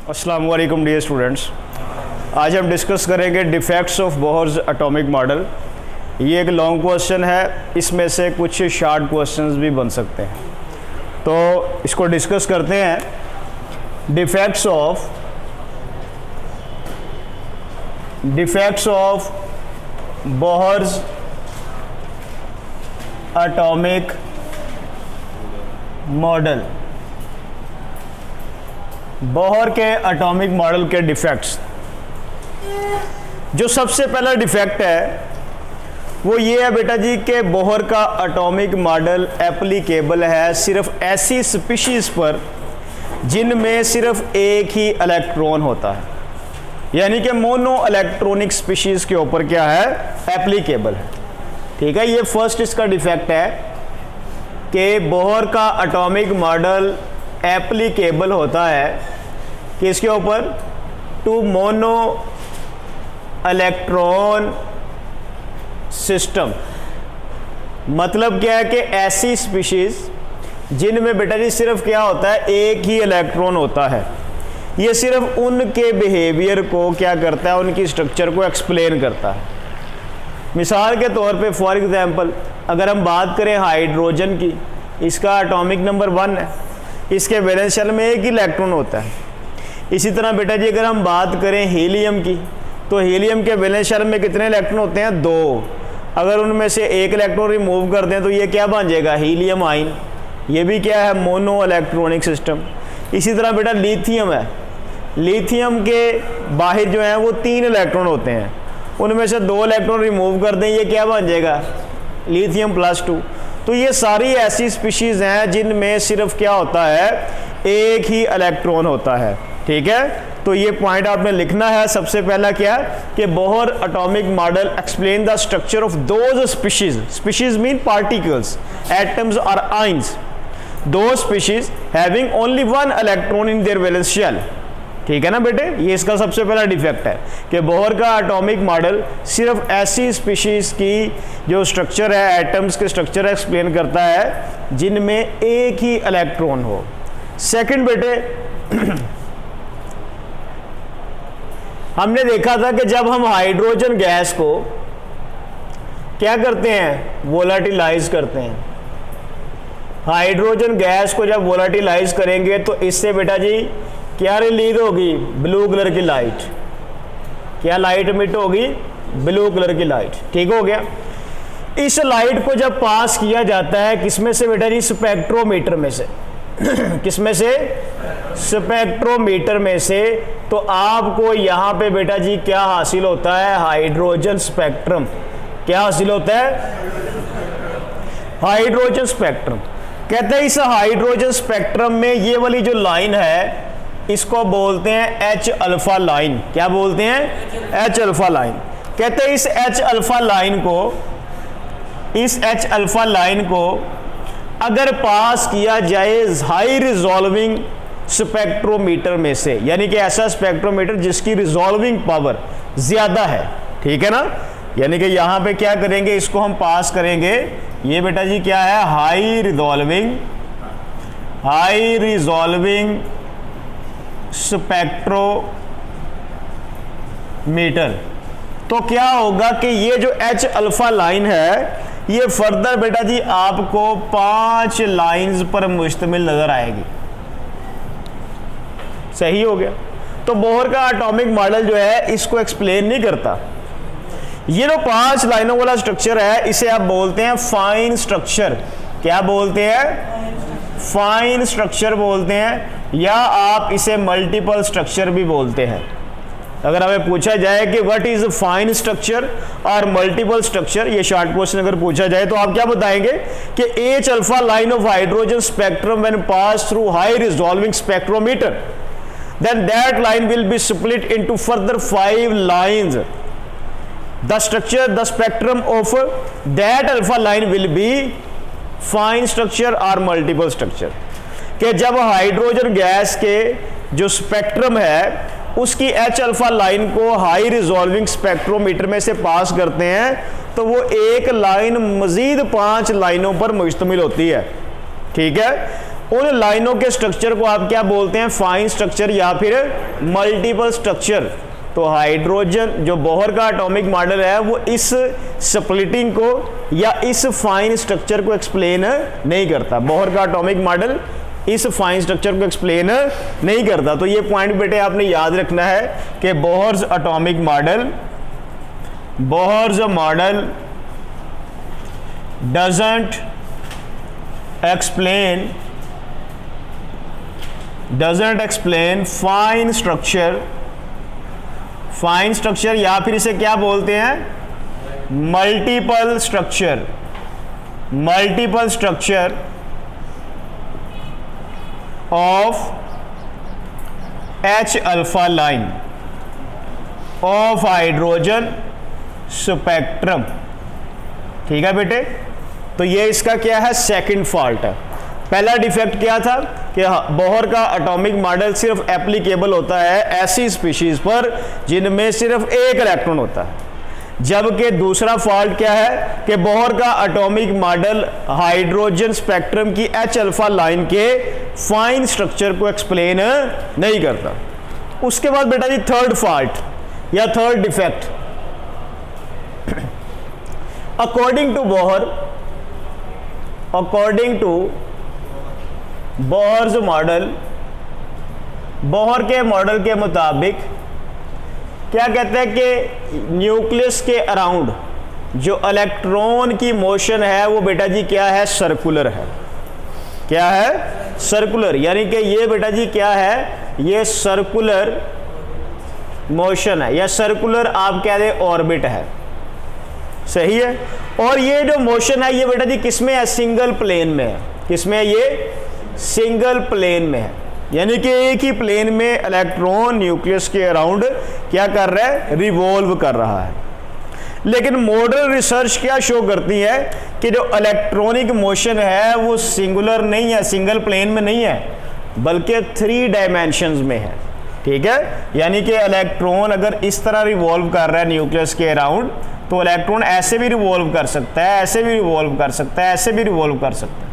अस्सलाम वालेकुम dear students. आज हम डिस्कस करेंगे defects of Bohr's atomic model. ये एक लॉन्ग क्वेश्चन है, इसमें से कुछ शॉर्ट क्वेश्चंस भी बन सकते हैं, तो इसको डिस्कस करते हैं। Defects of Bohr's atomic model. Bohr के एटॉमिक मॉडल के डिफेक्ट्स। जो सबसे पहला डिफेक्ट है वो ये है बेटा जी कि बोहर का एटॉमिक मॉडल एप्लीकेबल है सिर्फ ऐसी स्पीशीज़ पर जिनमें सिर्फ एक ही इलेक्ट्रॉन होता है, यानी कि मोनो इलेक्ट्रॉनिक स्पीशीज़ के ऊपर क्या है, एप्लीकेबल है। ठीक है, ये फर्स्ट इसका डिफेक्ट है कि बोहर का एटॉमिक मॉडल एप्लीकेबल होता है किसके ऊपर, टू मोनो इलेक्ट्रॉन सिस्टम। मतलब क्या है कि ऐसी स्पीशीज जिनमें बेटा जी सिर्फ क्या होता है, एक ही इलेक्ट्रॉन होता है। ये सिर्फ उनके बिहेवियर को क्या करता है, उनकी स्ट्रक्चर को एक्सप्लेन करता है। मिसाल के तौर पे फॉर एग्जांपल अगर हम बात करें हाइड्रोजन की, इसका एटॉमिक नंबर 1 है, इसके वैलेंस शेल में एक ही इलेक्ट्रॉन होता है। इसी तरह बेटा जी अगर हम बात करें हीलियम की, तो हीलियम के वैलेंस शेल में कितने इलेक्ट्रॉन होते हैं, 2। अगर उनमें से एक इलेक्ट्रॉन रिमूव कर दें तो ये क्या बन जाएगा, हीलियम आइन। ये भी क्या है, मोनो इलेक्ट्रॉनिक सिस्टम। इसी तरह बेटा लिथियम है, लिथियम के बाहर जो है वो 3 इलेक्ट्रॉन होते हैं, उनमें से 2 इलेक्ट्रॉन रिमूव कर दें, ये क्या बन जाएगा, लिथियम +2। तो ये सारी ऐसी स्पीशीज़ हैं जिनमें सिर्फ क्या होता है, एक ही इलेक्ट्रॉन होता है। ठीक है, तो ये पॉइंट आपने लिखना है। सबसे पहला क्या कि Bohr atomic model explain the structure of those species. Species mean particles, atoms और आइंस, दो species having only 1 electron in their valence shell. ठीक है ना बेटे, ये इसका सबसे पहला डिफेक्ट है कि बोहर का एटॉमिक मॉडल सिर्फ ऐसी स्पीशीज की जो स्ट्रक्चर है, एटम्स के स्ट्रक्चर एक्सप्लेन करता है जिनमें एक ही इलेक्ट्रॉन हो। सेकंड बेटे हमने देखा था कि जब हम हाइड्रोजन गैस को क्या करते हैं, वोलाटिलाइज करते हैं। हाइड्रोजन गैस को जब वोलाटिलाइज करेंगे तो इससे बेटा जी क्या रिलीज होगी, ब्लू कलर की लाइट। क्या लाइट इमिट होगी, ब्लू कलर की लाइट। ठीक हो गया। इस लाइट को जब पास किया जाता है किसमें से बेटा जी, स्पेक्ट्रोमीटर में से। किसमें से, स्पेक्ट्रोमीटर में से। तो आपको यहां पे बेटा जी क्या हासिल होता है, हाइड्रोजन स्पेक्ट्रम। क्या हासिल होता है, हाइड्रोजन स्पेक्ट्रम। कहते हैं इस हाइड्रोजन स्पेक्ट्रम में ये वाली जो लाइन है इसको बोलते हैं H अल्फा लाइन। क्या बोलते हैं, H अल्फा लाइन। कहते हैं इस H अल्फा लाइन को अगर पास किया जाए हाई रिजॉल्विंग स्पेक्ट्रोमीटर में से, यानी कि ऐसा स्पेक्ट्रोमीटर जिसकी रिजॉल्विंग पावर ज्यादा है। ठीक है ना, यानी कि यहां पे क्या करेंगे, इसको हम पास करेंगे। ये बेटा जी क्या है, हाई रिजॉल्विंग स्पेक्ट्रोमीटर। तो क्या होगा कि ये जो H अल्फा लाइन है ये फर्दर बेटा जी आपको 5 लाइंस पर मुश्तमिल नजर आएगी। सही हो गया। तो बोहर का एटॉमिक मॉडल जो है इसको एक्सप्लेन नहीं करता। ये जो 5 लाइनों वाला स्ट्रक्चर है इसे आप बोलते हैं फाइन स्ट्रक्चर। क्या बोलते हैं, फाइन स्ट्रक्चर बोलते हैं, या आप इसे मल्टीपल स्ट्रक्चर भी बोलते हैं। अगर हमें पूछा जाए कि व्हाट इज फाइन स्ट्रक्चर और मल्टीपल स्ट्रक्चर, ये शॉर्ट क्वेश्चन अगर पूछा जाए तो आप क्या बताएंगे कि H alpha line of hydrogen spectrum when pass through high resolving spectrometer then that line will be split into further 5 lines. The spectrum of that alpha line will be fine structure or multiple structure. कि जब hydrogen gas के जो spectrum है उसकी H alpha line को high resolving spectrometer में से पास करते हैं तो वो एक लाइन मजीद 5 लाइनों पर मुश्तमिल होती है। ठीक है, उन लाइनों के स्ट्रक्चर को आप क्या बोलते हैं, फाइन स्ट्रक्चर या फिर मल्टीपल स्ट्रक्चर। तो हाइड्रोजन जो बोहर का एटॉमिक मॉडल है वो इस स्प्लिटिंग को या इस फाइन स्ट्रक्चर को एक्सप्लेन नहीं करता। बोहर का एटॉमिक मॉडल इस फाइन स्ट्रक्चर को एक्सप्लेन नहीं करता। तो ये पॉइंट बेटे आपने याद रखना है कि Bohr's atomic model, Bohr's model doesn't explain fine structure, fine structure या फिर इसे क्या बोलते हैं, multiple structure, multiple structure of H alpha line of hydrogen spectrum. ठीक है बेटे, तो ये इसका क्या है, सेकंड फॉल्ट है। पहला डिफेक्ट क्या था कि बोहर का एटॉमिक मॉडल सिर्फ एप्लीकेबल होता है ऐसी स्पीशीज पर जिनमें सिर्फ एक इलेक्ट्रॉन होता है, जबकि दूसरा फॉल्ट क्या है कि बोहर का एटॉमिक मॉडल हाइड्रोजन स्पेक्ट्रम की H अल्फा लाइन के फाइन स्ट्रक्चर को एक्सप्लेन नहीं करता। उसके बाद बेटा जी थर्ड फॉल्ट या third defect, according to Bohr's model, Bohr के मॉडल के मुताबिक क्या कहते हैं कि न्यूक्लियस के अराउंड जो इलेक्ट्रॉन की मोशन है वो बेटा जी क्या है, सर्कुलर है। क्या है, सर्कुलर, यानी कि ये बेटा जी क्या है, ये सर्कुलर मोशन है या सर्कुलर आप कह दें ऑर्बिट है, सही है। और ये जो मोशन है ये बेटा जी किसमें है, सिंगल प्लेन में है। किसमें है, ये सिंगल प्लेन में है, यानी कि एक ही प्लेन में इलेक्ट्रॉन न्यूक्लियस के अराउंड क्या कर रहा है, रिवॉल्व कर रहा है। लेकिन मॉडर्न रिसर्च क्या शो करती है कि जो इलेक्ट्रॉनिक मोशन है वो सिंगुलर नहीं है, सिंगल प्लेन में नहीं है, बल्कि 3 डायमेंशंस में है। ठीक है, यानी कि इलेक्ट्रॉन अगर इस तरह रिवॉल्व कर रहा है न्यूक्लियस के अराउंड, तो इलेक्ट्रॉन ऐसे भी रिवॉल्व कर सकता है, ऐसे भी रिवॉल्व कर सकता है, ऐसे भी रिवॉल्व कर सकता है,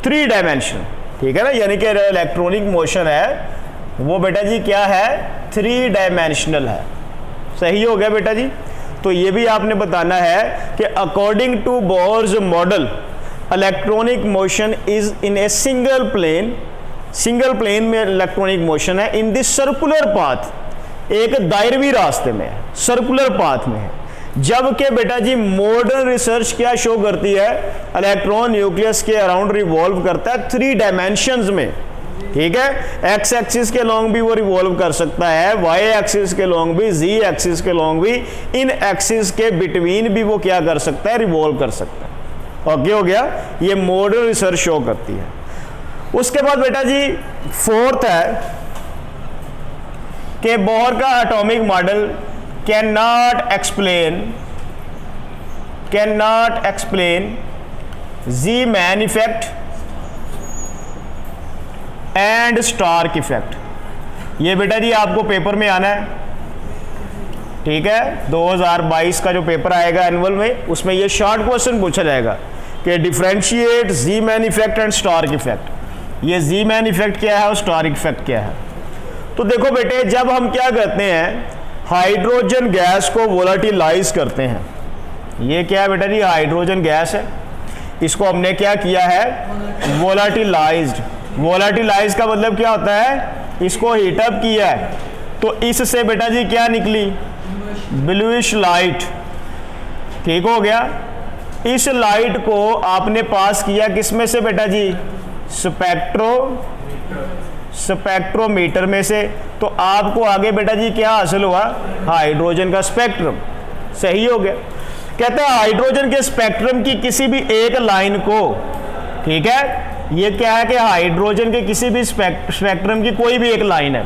3 डायमेंशन। ठीक है ना, यानी कि इलेक्ट्रॉनिक मोशन है वो बेटा जी क्या है, 3 डायमेंशनल है। सही हो गया बेटा जी। तो ये भी आपने बताना है कि according to Bohr's model electronic motion is in a single plane, single plane में इलेक्ट्रॉनिक मोशन है इन दिस सर्कुलर पाथ, एक दायरवी रास्ते में है, सर्कुलर पाथ में है। जबकि बेटा जी मॉडर्न रिसर्च क्या शो करती है, इलेक्ट्रॉन न्यूक्लियस के अराउंड रिवॉल्व करता है 3 डायमेंशंस में। ठीक है, एक्स एक्सिस के लॉन्ग भी वो रिवॉल्व कर सकता है, वाई एक्सिस के लॉन्ग भी, जी एक्सिस के लॉन्ग भी, इन एक्सिस के बिटवीन भी वो क्या कर सकता है, रिवॉल्व कर सकता है। ओके हो गया, ये मॉडर्न रिसर्च शो करती है। उसके बाद बेटा जी फोर्थ है कि बोहर का atomic model cannot explain Z-man effect and Stark effect। ये बेटा जी आपको पेपर में आना है। ठीक है, 2022 का जो पेपर आएगा एनुअल में, उसमें ये शॉर्ट क्वेश्चन पूछा जाएगा कि differentiate Z-man effect and Stark effect. ये Z-man इफेक्ट क्या है और स्टार्क इफेक्ट क्या है। तो देखो बेटे, जब हम क्या करते हैं, हाइड्रोजन गैस को वोलाटिलाइज करते हैं, ये क्या है बेटा जी, हाइड्रोजन गैस है, इसको हमने क्या किया है, वोलाटिलाइज्ड। वोलाटिलाइज का मतलब क्या होता है, इसको हीटअप किया है, तो इससे बेटा जी क्या निकली, ब्लूइश लाइट। ठीक हो गया, इस लाइट को आपने पास किया किसमें से बेटा जी, स्पेक्ट्रोमीटर में से, तो आपको आगे बेटा जी क्या हासिल हुआ, हाइड्रोजन का स्पेक्ट्रम। सही हो गया। कहते हैं हाइड्रोजन के स्पेक्ट्रम की किसी भी एक लाइन को, ठीक है, ये क्या है कि हाइड्रोजन के किसी भी स्पेक्ट्रम की कोई भी एक लाइन है,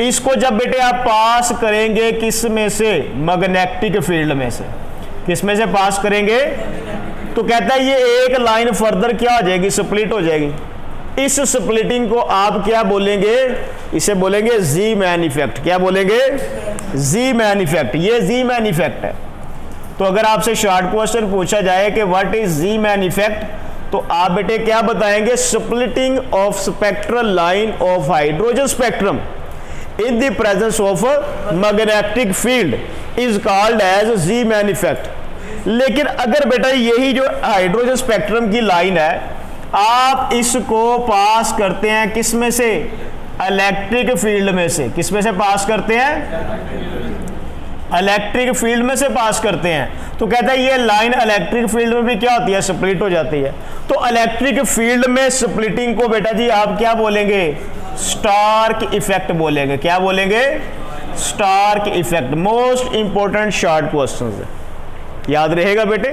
इसको जब बेटे आप पास करेंगे किस में से, मैग्नेटिक फील्ड में से, किस में से पास करेंगे, तो कहता है ये एक लाइन फर्दर क्या हो जाएगी, स्प्लिट हो जाएगी। इस स्प्लिटिंग को आप क्या बोलेंगे, इसे बोलेंगे Z-man इफेक्ट। क्या बोलेंगे, Z-man इफेक्ट। ये Z-man इफेक्ट है। तो अगर आपसे शॉर्ट क्वेश्चन पूछा जाए कि व्हाट इज Z-man इफेक्ट, तो आप बेटे क्या बताएंगे, splitting of spectral line of hydrogen spectrum in the presence of magnetic field is called as Zeeman effect. लेकिन अगर बेटा यही जो हाइड्रोजन स्पेक्ट्रम की लाइन है, आप इसको पास करते हैं किस में से, इलेक्ट्रिक फील्ड में से। किस में से पास करते हैं, इलेक्ट्रिक फील्ड में से पास करते हैं। तो कहता है ये लाइन इलेक्ट्रिक फील्ड में भी क्या होती है, स्प्लिट हो जाती है। तो इलेक्ट्रिक फील्ड में स्प्लिटिंग को बेटा जी आप क्या बोलेंगे, स्टार्क इफेक्ट बोलेंगे। क्या बोलेंगे, Stark effect. Most important short question है, याद रहेगा बेटे।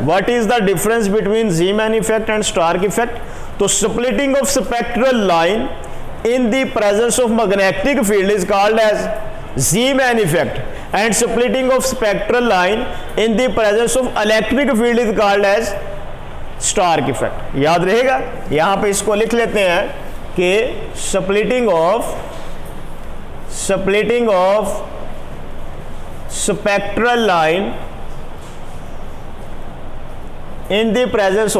What is the difference between Zeeman effect and Stark effect? तो splitting of spectral line in the presence of magnetic field is called as Zeeman effect, and splitting of spectral line in the presence of electric field is called as Stark effect। याद रहेगा, यहां पे इसको लिख लेते हैं कि splitting of spectral line in the presence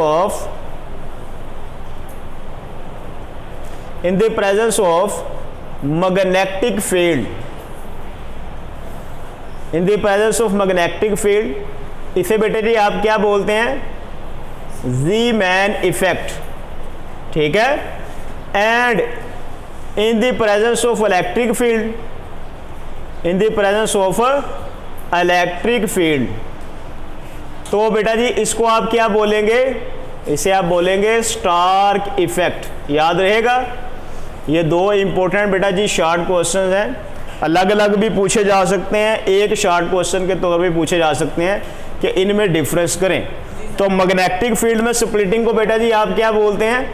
of magnetic field, in the presence of magnetic field, इसे बेटे जी आप क्या बोलते हैं, ज़ीमैन इफेक्ट, ठीक है। And in the presence of electric field, in the presence of electric field, तो बेटा जी इसको आप क्या बोलेंगे, इसे आप बोलेंगे स्टार्क इफेक्ट। याद रहेगा, ये दो इंपॉर्टेंट बेटा जी शॉर्ट क्वेश्चन हैं, अलग अलग भी पूछे जा सकते हैं, एक शॉर्ट क्वेश्चन के तौर पे पूछे जा सकते हैं कि इनमें डिफरेंस करें। तो मैग्नेटिक फील्ड में स्प्लिटिंग को बेटा जी आप क्या बोलते हैं,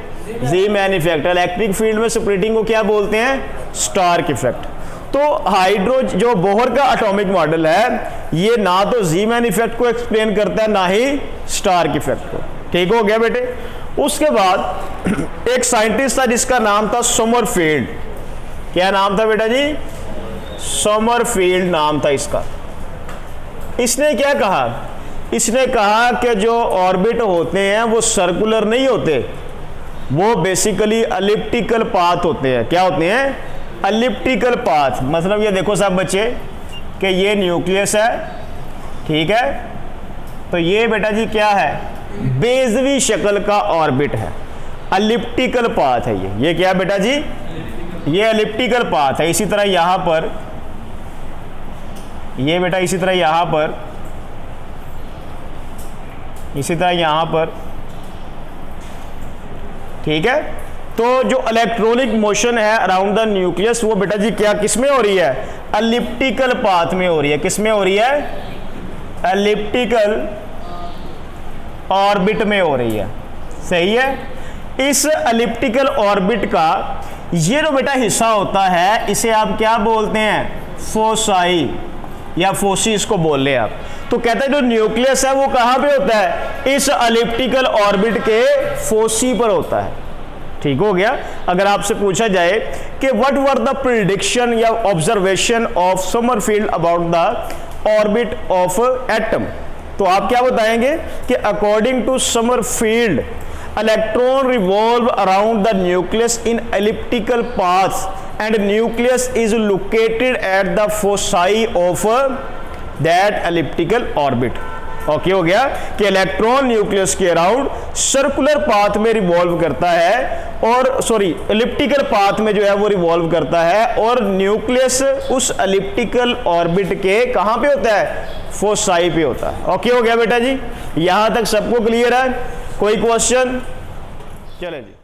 ज़ीमैन इफेक्ट। इलेक्ट्रिक फील्ड में स्प्लिटिंग को क्या बोलते हैं, स्टार्क इफेक्ट। तो जो बोहर का एटॉमिक मॉडल है, ये ना तो ज़ीमैन इफेक्ट को एक्सप्लेन करता है ना ही स्टार्क इफेक्ट को। ठीक हो गया बेटे। उसके बाद एक साइंटिस्ट था जिसका नाम था समरफील्ड। क्या नाम था बेटा जी, समरफील्ड नाम था इसका। इसने क्या कहा, इसने कहा कि जो ऑर्बिट होते हैं वो सर्कुलर नहीं होते, वो बेसिकली एलिप्टिकल पाथ होते हैं। क्या होते हैं, एलिप्टिकल पाथ। मतलब ये देखो सब बच्चे कि ये न्यूक्लियस है, ठीक है, तो ये बेटा जी क्या है, बेज़वी शक्ल का ऑर्बिट है, एलिप्टिकल पाथ है ये क्या बेटा जी, ये एलिप्टिकल पाथ है। इसी तरह यहां पर ये बेटा, इसी तरह यहां पर, इसी तरह यहां पर, ठीक है। तो जो इलेक्ट्रॉनिक मोशन है अराउंड द न्यूक्लियस, वो बेटा जी क्या किस में हो रही है, एलिप्टिकल पाथ में हो रही है। किस में हो रही है, एलिप्टिकल ऑर्बिट में हो रही है। सही है। इस एलिप्टिकल ऑर्बिट का ये जो बेटा हिस्सा होता है, इसे आप क्या बोलते हैं, फोसाई या फोसी इसको बोल रहे हैं आप। तो कहते हैं जो न्यूक्लियस है वो कहां पे होता है, इस एलिप्टिकल ऑर्बिट के फोसी पर होता है। ठीक हो गया। अगर आपसे पूछा जाए कि व्हाट वर द प्रिडिक्शन या observation of Sommerfeld about the orbit of atom, तो आप क्या बताएंगे कि according to Sommerfeld electron revolve around the nucleus in elliptical path and nucleus is located at the foci of that elliptical orbit. Okay हो गया कि electron nucleus के around circular path में रिवॉल्व करता है, और सॉरी एलिप्टिकल पाथ में जो है वो रिवॉल्व करता है, और न्यूक्लियस उस एलिप्टिकल ऑर्बिट के कहां पे होता है, फोसाई पे होता है। ओके हो गया बेटा जी, यहां तक सबको क्लियर है, कोई क्वेश्चन? चले जी।